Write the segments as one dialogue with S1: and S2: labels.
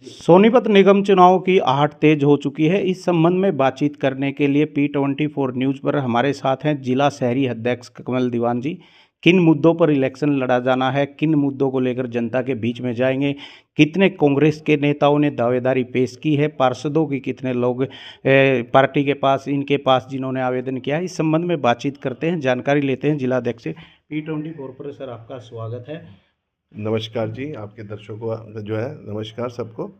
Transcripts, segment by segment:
S1: सोनीपत निगम चुनाव की आहट तेज हो चुकी है। इस संबंध में बातचीत करने के लिए P24 न्यूज़ पर हमारे साथ हैं जिला शहरी अध्यक्ष कमल दीवान जी। किन मुद्दों पर इलेक्शन लड़ा जाना है, किन मुद्दों को लेकर जनता के बीच में जाएंगे, कितने कांग्रेस के नेताओं ने दावेदारी पेश की है, पार्षदों की कितने लोग पार्टी के पास, इनके पास जिन्होंने आवेदन किया है, इस संबंध में बातचीत करते हैं, जानकारी लेते हैं। जिला अध्यक्ष P24 पर सर आपका स्वागत है।
S2: नमस्कार जी, आपके दर्शकों को जो है नमस्कार सबको।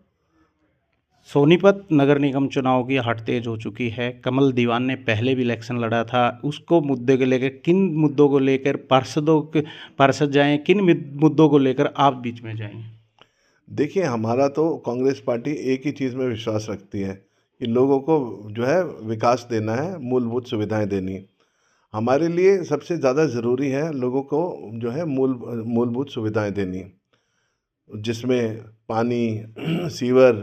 S1: सोनीपत नगर निगम चुनाव की आहट तेज हो चुकी है। कमल दीवान ने पहले भी इलेक्शन लड़ा था, उसको मुद्दे को लेकर, किन मुद्दों को लेकर पार्षद जाएं, किन मुद्दों को लेकर आप बीच में जाएंगे?
S2: देखिए, हमारा तो कांग्रेस पार्टी एक ही चीज़ में विश्वास रखती है कि लोगों को जो है विकास देना है, मूलभूत सुविधाएं देनी। हमारे लिए सबसे ज़्यादा ज़रूरी है लोगों को जो है मूलभूत सुविधाएं देनी, जिसमें पानी सीवर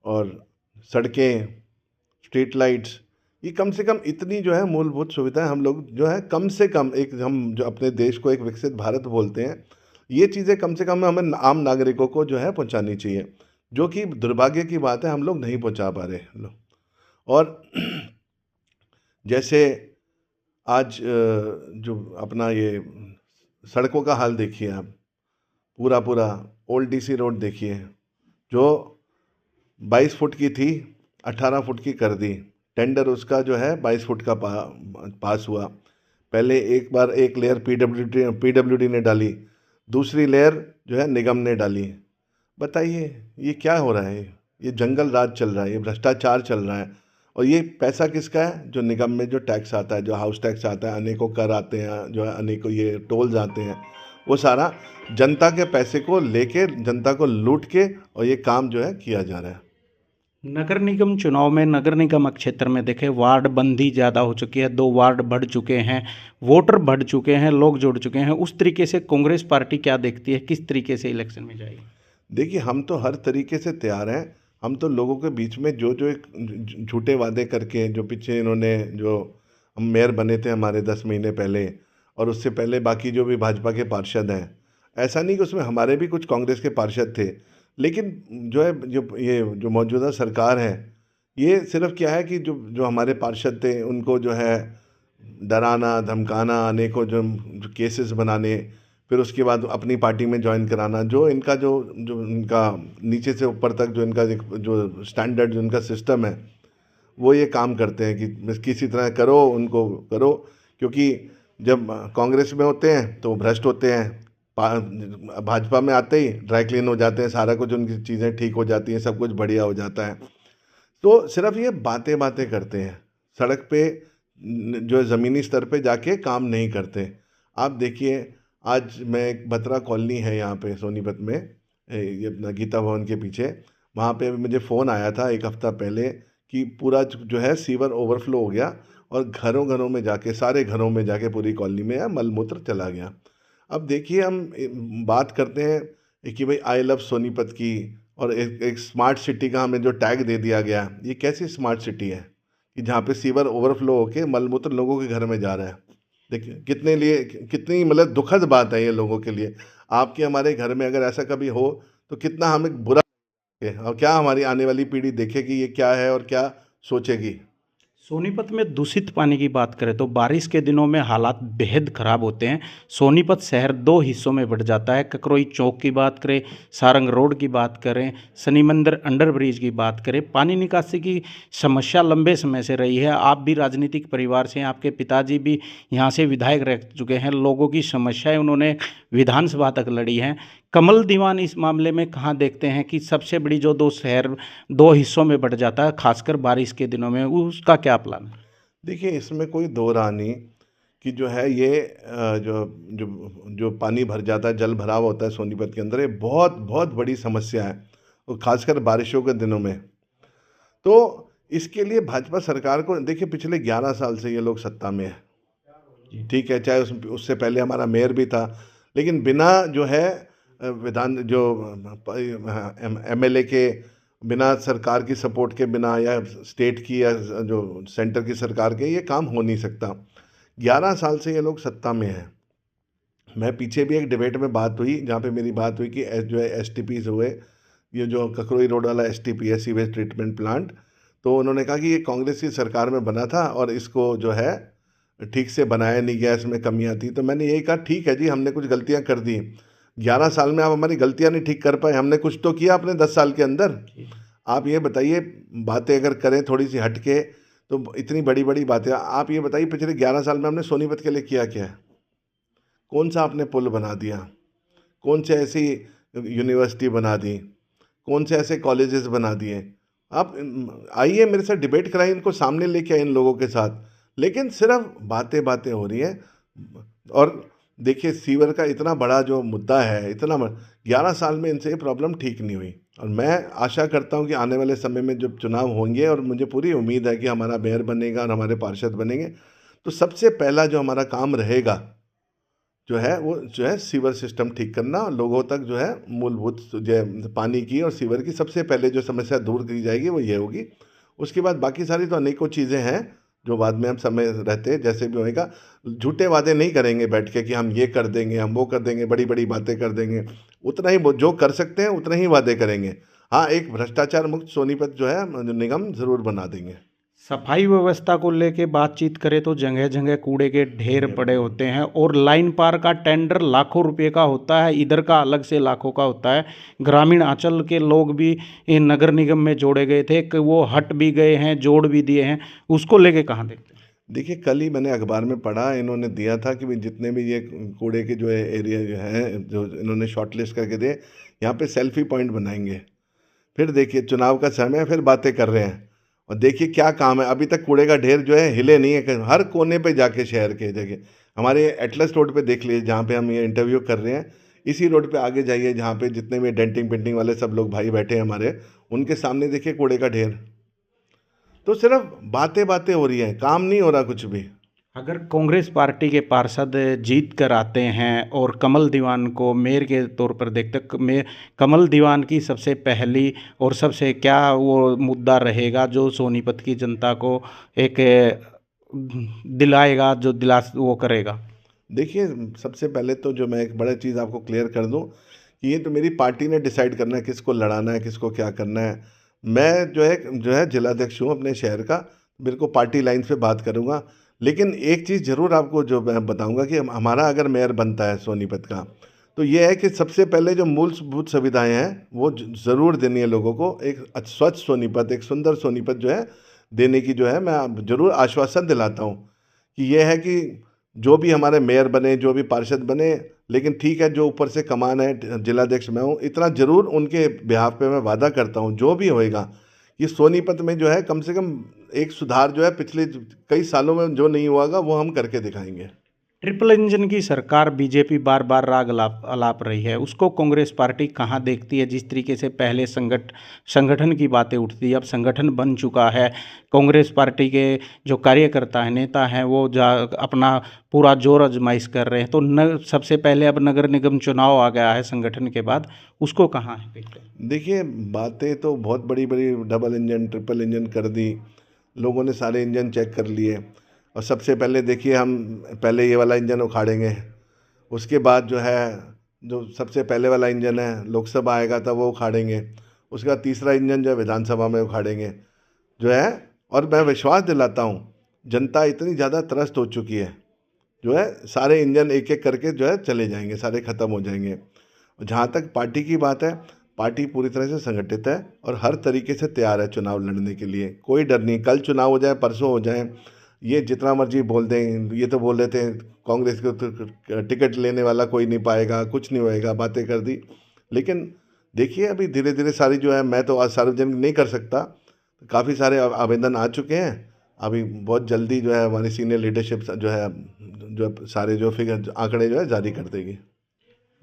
S2: और सड़कें, स्ट्रीट लाइट्स, ये कम से कम इतनी जो है मूलभूत सुविधाएं हम लोग जो है कम से कम, एक हम जो अपने देश को एक विकसित भारत बोलते हैं, ये चीज़ें कम से कम हमें आम नागरिकों को जो है पहुंचानी चाहिए, जो कि दुर्भाग्य की बात है हम लोग नहीं पहुंचा पा रहे लोग। और जैसे आज जो अपना ये सड़कों का हाल देखिए आप, पूरा पूरा ओल्ड डीसी रोड देखिए, जो 22 फुट की थी 18 फुट की कर दी। टेंडर उसका जो है 22 फुट का पास हुआ। पहले एक बार एक लेयर पीडब्ल्यूडी ने डाली, दूसरी लेयर जो है निगम ने डाली। बताइए ये क्या हो रहा है? ये जंगल राज चल रहा है, ये भ्रष्टाचार चल रहा है। और ये पैसा किसका है? जो निगम में जो टैक्स आता है, जो हाउस टैक्स आता है, अनेकों कर आते हैं, जो है अनेकों ये टोल्स आते हैं, वो सारा जनता के पैसे को लेके जनता को लूट के और ये काम जो है किया जा रहा है।
S1: नगर निगम चुनाव में नगर निगम क्षेत्र में देखें, वार्ड बंदी ज़्यादा हो चुकी है, 2 वार्ड बढ़ चुके हैं, वोटर बढ़ चुके हैं, लोग जुड़ चुके हैं। उस तरीके से कांग्रेस पार्टी क्या देखती है, किस तरीके से इलेक्शन में जाएगी?
S2: देखिए, हम तो हर तरीके से तैयार हैं। हम तो लोगों के बीच में जो जो एक झूठे वादे करके, जो पीछे इन्होंने, जो हम मेयर बने थे हमारे 10 महीने पहले, और उससे पहले बाकी जो भी भाजपा के पार्षद हैं, ऐसा नहीं कि उसमें हमारे भी कुछ कांग्रेस के पार्षद थे, लेकिन जो है जो ये जो मौजूदा सरकार है, ये सिर्फ क्या है कि जो जो हमारे पार्षद थे उनको जो है डराना धमकाना, अनेकों जो केसेस बनाने, फिर उसके बाद अपनी पार्टी में ज्वाइन कराना, जो इनका जो जो इनका नीचे से ऊपर तक जो इनका जो स्टैंडर्ड जो इनका सिस्टम है, वो ये काम करते हैं कि बस किसी तरह करो, उनको करो। क्योंकि जब कांग्रेस में होते हैं तो भ्रष्ट होते हैं, भाजपा में आते ही ड्राई क्लीन हो जाते हैं, सारा कुछ उनकी चीज़ें ठीक हो जाती हैं, सब कुछ बढ़िया हो जाता है। तो सिर्फ ये बातें बातें करते हैं, सड़क पे जो ज़मीनी स्तर पे जाके काम नहीं करते। आप देखिए, आज मैं एक बत्रा कॉलोनी है यहाँ पे सोनीपत में, ये अपना गीता भवन के पीछे, वहाँ पे अभी मुझे फ़ोन आया था एक हफ़्ता पहले कि पूरा जो है सीवर ओवरफ्लो हो गया और घरों घरों में जाके, सारे घरों में जाके पूरी कॉलोनी में मलमूत्र चला गया। अब देखिए, हम बात करते हैं कि भाई आई लव सोनीपत की, और एक स्मार्ट सिटी का हमें जो टैग दे दिया गया, ये कैसी स्मार्ट सिटी है कि जहाँ पे सीवर ओवरफ्लो होके मलमूत्र लोगों के घर में जा रहा है? देखिए कितने लिए, कितनी मतलब दुखद बात है ये लोगों के लिए। आपके हमारे घर में अगर ऐसा कभी हो तो कितना हमें बुरा लगे, और क्या हमारी आने वाली पीढ़ी देखेगी ये क्या है और क्या सोचेगी।
S1: सोनीपत में दूषित पानी की बात करें तो बारिश के दिनों में हालात बेहद ख़राब होते हैं। सोनीपत शहर 2 हिस्सों में बढ़ जाता है। ककरोई चौक की बात करें, सारंग रोड की बात करें, शनि मंदिर अंडर ब्रिज की बात करें, पानी निकासी की समस्या लंबे समय से रही है। आप भी राजनीतिक परिवार से हैं, आपके पिताजी भी यहाँ से विधायक रह चुके हैं। लोगों की समस्याएं उन्होंने विधानसभा तक लड़ी हैं। कमल दीवान इस मामले में कहाँ देखते हैं कि सबसे बड़ी जो 2 हिस्सों में बढ़ जाता है, खासकर बारिश के दिनों में, उसका क्या प्लान है?
S2: देखिए, इसमें कोई दो राह नहीं कि जो है ये जो जो जो पानी भर जाता है, जल भराव होता है सोनीपत के अंदर, ये बहुत बहुत बड़ी समस्या है, और खासकर बारिशों के दिनों में। तो इसके लिए भाजपा सरकार को, देखिए पिछले 11 साल से ये लोग सत्ता में है, ठीक है, चाहे उससे पहले हमारा मेयर भी था, लेकिन बिना जो है विधान जो एमएलए के, बिना सरकार की सपोर्ट के, बिना या स्टेट की या जो सेंटर की सरकार के, ये काम हो नहीं सकता। 11 साल से ये लोग सत्ता में हैं। मैं पीछे भी एक डिबेट में बात हुई जहाँ पे मेरी बात हुई कि जो है एसटीपीज हुए, ये जो ककरोई रोड वाला STPS सीवेज ट्रीटमेंट प्लांट, तो उन्होंने कहा कि ये कांग्रेस की सरकार में बना था और इसको जो है ठीक से बनाया नहीं गया, इसमें कमियां थी। तो मैंने यही कहा ठीक है जी, हमने कुछ गलतियां कर दी, 11 साल में आप हमारी गलतियां नहीं ठीक कर पाए, हमने कुछ तो किया अपने 10 साल के अंदर। आप ये बताइए, बातें अगर करें थोड़ी सी हट के, तो इतनी बड़ी बड़ी बातें, आप ये बताइए पिछले 11 साल में हमने सोनीपत के लिए किया क्या है? कौन सा आपने पुल बना दिया? कौन से ऐसी यूनिवर्सिटी बना दी? कौन से ऐसे कॉलेजेस बना दिए? आप आइए मेरे साथ डिबेट कराइए, इनको सामने लेके आए इन लोगों के साथ, लेकिन सिर्फ बातें बातें हो रही हैं। और देखिए, सीवर का इतना बड़ा जो मुद्दा है, 11 साल में इनसे ये प्रॉब्लम ठीक नहीं हुई। और मैं आशा करता हूँ कि आने वाले समय में जब चुनाव होंगे, और मुझे पूरी उम्मीद है कि हमारा मेयर बनेगा और हमारे पार्षद बनेंगे, तो सबसे पहला जो हमारा काम रहेगा जो है वो जो है सीवर सिस्टम ठीक करना, और लोगों तक जो है मूलभूत जो है पानी की और सीवर की सबसे पहले जो समस्या दूर की जाएगी वो ये होगी। उसके बाद बाकी सारी तो अनेकों चीज़ें हैं जो बाद में हम समय रहते जैसे भी होएगा। झूठे वादे नहीं करेंगे बैठ के कि हम ये कर देंगे, हम वो कर देंगे, बड़ी बड़ी बातें कर देंगे। उतना ही जो कर सकते हैं उतना ही वादे करेंगे। हाँ, एक भ्रष्टाचार मुक्त सोनीपत जो है निगम ज़रूर बना देंगे।
S1: सफाई व्यवस्था को लेके बातचीत करें तो जगह जगह कूड़े के ढेर पड़े होते हैं, और लाइन पार का टेंडर लाखों रुपए का होता है, इधर का अलग से लाखों का होता है। ग्रामीण अंचल के लोग भी इन नगर निगम में जोड़े गए थे कि वो हट भी गए हैं, जोड़ भी दिए हैं, उसको लेके कहाँ देखते हैं?
S2: देखिए, कल ही मैंने अखबार में पढ़ा, इन्होंने दिया था कि भाई जितने भी ये कूड़े के जो है एरिया जो हैं, जो इन्होंने शॉर्ट लिस्ट करके दिए, यहाँ पे सेल्फी पॉइंट बनाएंगे। फिर देखिए, चुनाव का समय है, फिर बातें कर रहे हैं, और देखिए क्या काम है। अभी तक कूड़े का ढेर जो है हिले नहीं है, हर कोने पे जाके शहर के जगह, हमारे एटलस रोड पे देख लीजिए जहाँ पे हम ये इंटरव्यू कर रहे हैं, इसी रोड पे आगे जाइए जहाँ पे जितने भी डेंटिंग पेंटिंग वाले सब लोग भाई बैठे हैं हमारे, उनके सामने देखिए कूड़े का ढेर। तो सिर्फ बातें बातें हो रही हैं, काम नहीं हो रहा कुछ भी।
S1: अगर कांग्रेस पार्टी के पार्षद जीत कर आते हैं और कमल दीवान को मेयर के तौर पर देखते में, कमल दीवान की सबसे पहली और सबसे क्या वो मुद्दा रहेगा जो सोनीपत की जनता को एक दिलाएगा, जो दिला वो करेगा?
S2: देखिए, सबसे पहले तो जो मैं एक बड़ा चीज़ आपको क्लियर कर दूं कि ये तो मेरी पार्टी ने डिसाइड करना है किसको लड़ाना है, किसको क्या करना है। मैं जो है जिलाध्यक्ष हूँ अपने शहर का, मेरे को पार्टी लाइन पे बात करूँगा। लेकिन एक चीज़ ज़रूर आपको जो मैं बताऊँगा कि हमारा अगर मेयर बनता है सोनीपत का, तो ये है कि सबसे पहले जो मूलभूत सुविधाएँ हैं वो ज़रूर देनी है लोगों को। एक स्वच्छ सोनीपत, एक सुंदर सोनीपत जो है देने की जो है मैं ज़रूर आश्वासन दिलाता हूँ कि ये है कि जो भी हमारे मेयर बने, जो भी पार्षद बने, लेकिन ठीक है, जो ऊपर से कमान है, जिलाध्यक्ष मैं हूँ, इतना ज़रूर उनके बिहाफ पे मैं वादा करता हूँ, जो भी होएगा कि सोनीपत में जो है कम से कम एक सुधार जो है पिछले कई सालों में जो नहीं हुआ वो हम करके दिखाएंगे।
S1: ट्रिपल इंजन की सरकार बीजेपी बार बार राग अलाप रही है, उसको कांग्रेस पार्टी कहाँ देखती है? जिस तरीके से पहले संगठन की बातें उठती, अब संगठन बन चुका है, कांग्रेस पार्टी के जो कार्यकर्ता हैं, नेता हैं, वो अपना पूरा जोर आजमाइश कर रहे हैं, तो सबसे पहले अब नगर निगम चुनाव आ गया है संगठन के बाद, उसको कहाँ है देखते हैं?
S2: देखिए, बातें तो बहुत बड़ी बड़ी डबल इंजन ट्रिपल इंजन कर दी, लोगों ने सारे इंजन चेक कर लिए, और सबसे पहले देखिए हम पहले ये वाला इंजन उखाड़ेंगे, उसके बाद जो है जो सबसे पहले वाला इंजन है लोकसभा आएगा तब वो उखाड़ेंगे, उसके बाद तीसरा इंजन जो है विधानसभा में उखाड़ेंगे जो है। और मैं विश्वास दिलाता हूँ, जनता इतनी ज़्यादा त्रस्त हो चुकी है, जो है सारे इंजन एक एक करके जो है चले जाएंगे, सारे ख़त्म हो जाएंगे। जहाँ तक पार्टी की बात है, पार्टी पूरी तरह से संगठित है और हर तरीके से तैयार है चुनाव लड़ने के लिए, कोई डर नहीं। कल चुनाव हो जाए, परसों हो जाए, ये जितना मर्जी बोल दें, ये तो बोल देते हैं कांग्रेस को तो टिकट लेने वाला कोई नहीं पाएगा, कुछ नहीं होएगा, बातें कर दी। लेकिन देखिए, अभी धीरे धीरे सारी जो है, मैं तो आज सार्वजनिक नहीं कर सकता, काफ़ी सारे आवेदन आ चुके हैं। अभी बहुत जल्दी जो है हमारी सीनियर लीडरशिप जो सारे जो फिगर आंकड़े जो है जारी कर देगी।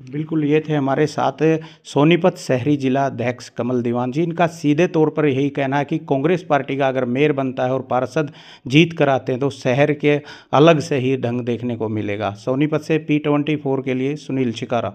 S1: बिल्कुल, ये थे हमारे साथ सोनीपत शहरी जिला अध्यक्ष कमल दीवान जी। इनका सीधे तौर पर यही कहना है कि कांग्रेस पार्टी का अगर मेयर बनता है और पार्षद जीत कर आते हैं तो शहर के अलग से ही ढंग देखने को मिलेगा। सोनीपत से P24 के लिए सुनील चिकारा।